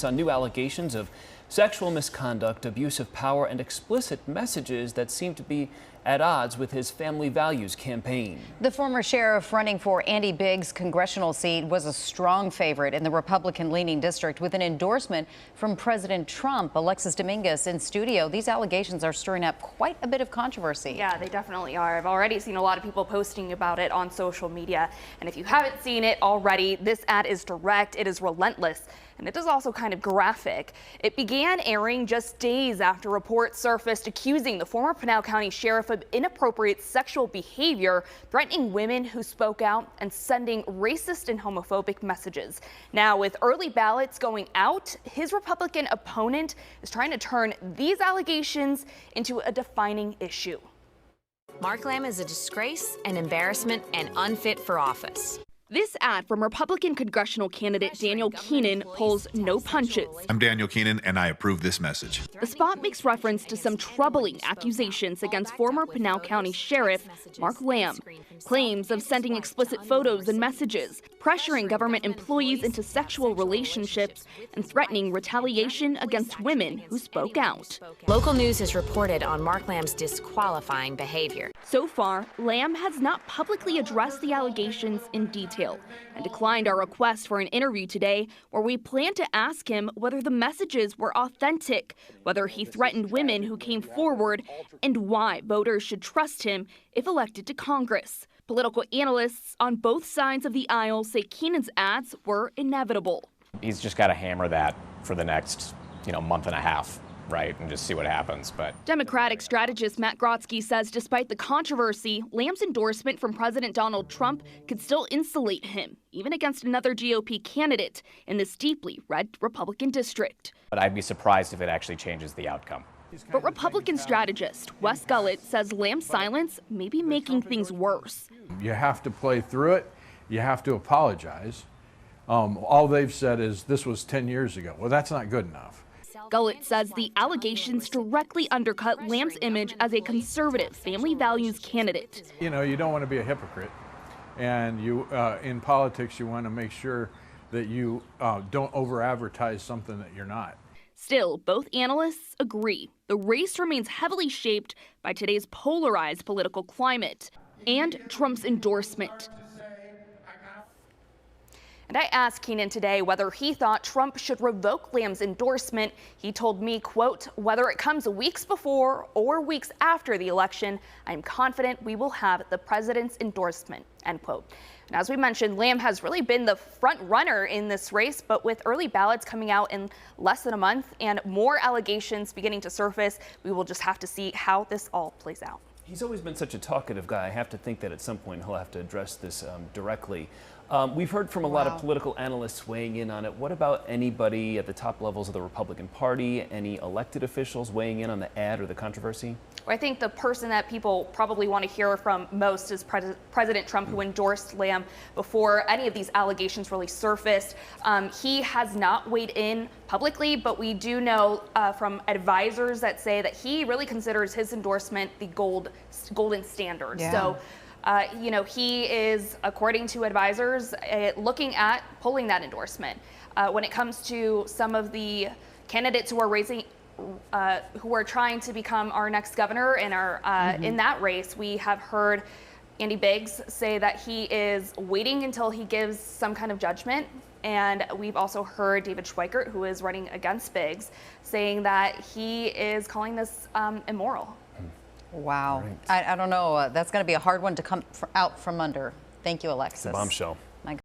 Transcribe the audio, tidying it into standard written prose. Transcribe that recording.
On new allegations of sexual misconduct, abuse of power, and explicit messages that seem to be at odds with his family values campaign. The former sheriff running for Andy Biggs' congressional seat was a strong favorite in the Republican-leaning district with an endorsement from President Trump. Alexis Dominguez in studio. These allegations are stirring up quite a bit of controversy. Yeah, they definitely are. I've already seen a lot of people posting about it on social media. And if you haven't seen it already, this ad is direct, it is relentless, and it is also kind of graphic. It began airing just days after reports surfaced accusing the former Pinal County sheriff of inappropriate sexual behavior, threatening women who spoke out and sending racist and homophobic messages. Now, with early ballots going out, his Republican opponent is trying to turn these allegations into a defining issue. Mark Lamb is a disgrace, an embarrassment, and unfit for office. This ad from Republican congressional candidate Daniel Keenan pulls no punches. I'm Daniel Keenan, and I approve this message. The spot makes reference to some troubling accusations against former Pinal County Sheriff Mark Lamb. Claims of sending explicit photos and messages, pressuring government employees into sexual relationships, and threatening retaliation against women who spoke out. Local news has reported on Mark Lamb's disqualifying behavior. So far, Lamb has not publicly addressed the allegations in detail and declined our request for an interview today, where we plan to ask him whether the messages were authentic, whether he threatened women who came forward, and why voters should trust him if elected to Congress. Political analysts on both sides of the aisle say Keenan's ads were inevitable. He's just got to hammer that for the next, month and a half. Right, and just see what happens. But Democratic strategist Matt Grotsky says despite the controversy, Lamb's endorsement from President Donald Trump could still insulate him, even against another GOP candidate in this deeply red Republican district. But I'd be surprised if it actually changes the outcome. But Republican strategist Wes Gullett says Lamb's silence may be making things worse. You have to play through it. You have to apologize. All they've said is this was 10 years ago. Well, that's not good enough. Gullett says the allegations directly undercut Lamb's image as a conservative family values candidate. You don't want to be a hypocrite. And in politics, you want to make sure that you don't over-advertise something that you're not. Still, both analysts agree the race remains heavily shaped by today's polarized political climate and Trump's endorsement. And I asked Keenan today whether he thought Trump should revoke Lamb's endorsement. He told me, quote, "Whether it comes weeks before or weeks after the election, I'm confident we will have the president's endorsement," end quote. And as we mentioned, Lamb has really been the front runner in this race, but with early ballots coming out in less than a month and more allegations beginning to surface, we will just have to see how this all plays out. He's always been such a talkative guy. I have to think that at some point he'll have to address this directly. We've heard from a lot of political analysts weighing in on it. What about anybody at the top levels of the Republican Party? Any elected officials weighing in on the ad or the controversy? Well, I think the person that people probably want to hear from most is President Trump, who endorsed Lamb before any of these allegations really surfaced. He has not weighed in publicly, but we do know from advisors that say that he really considers his endorsement the golden standard. Yeah. So, he is, according to advisors, looking at pulling that endorsement. When it comes to some of the candidates who are trying to become our next governor and are in that race, we have heard Andy Biggs say that he is waiting until he gives some kind of judgment. And we've also heard David Schweikert, who is running against Biggs, saying that he is calling this immoral. Wow. Right. I don't know. That's going to be a hard one to come out from under. Thank you, Alexis. It's a bombshell.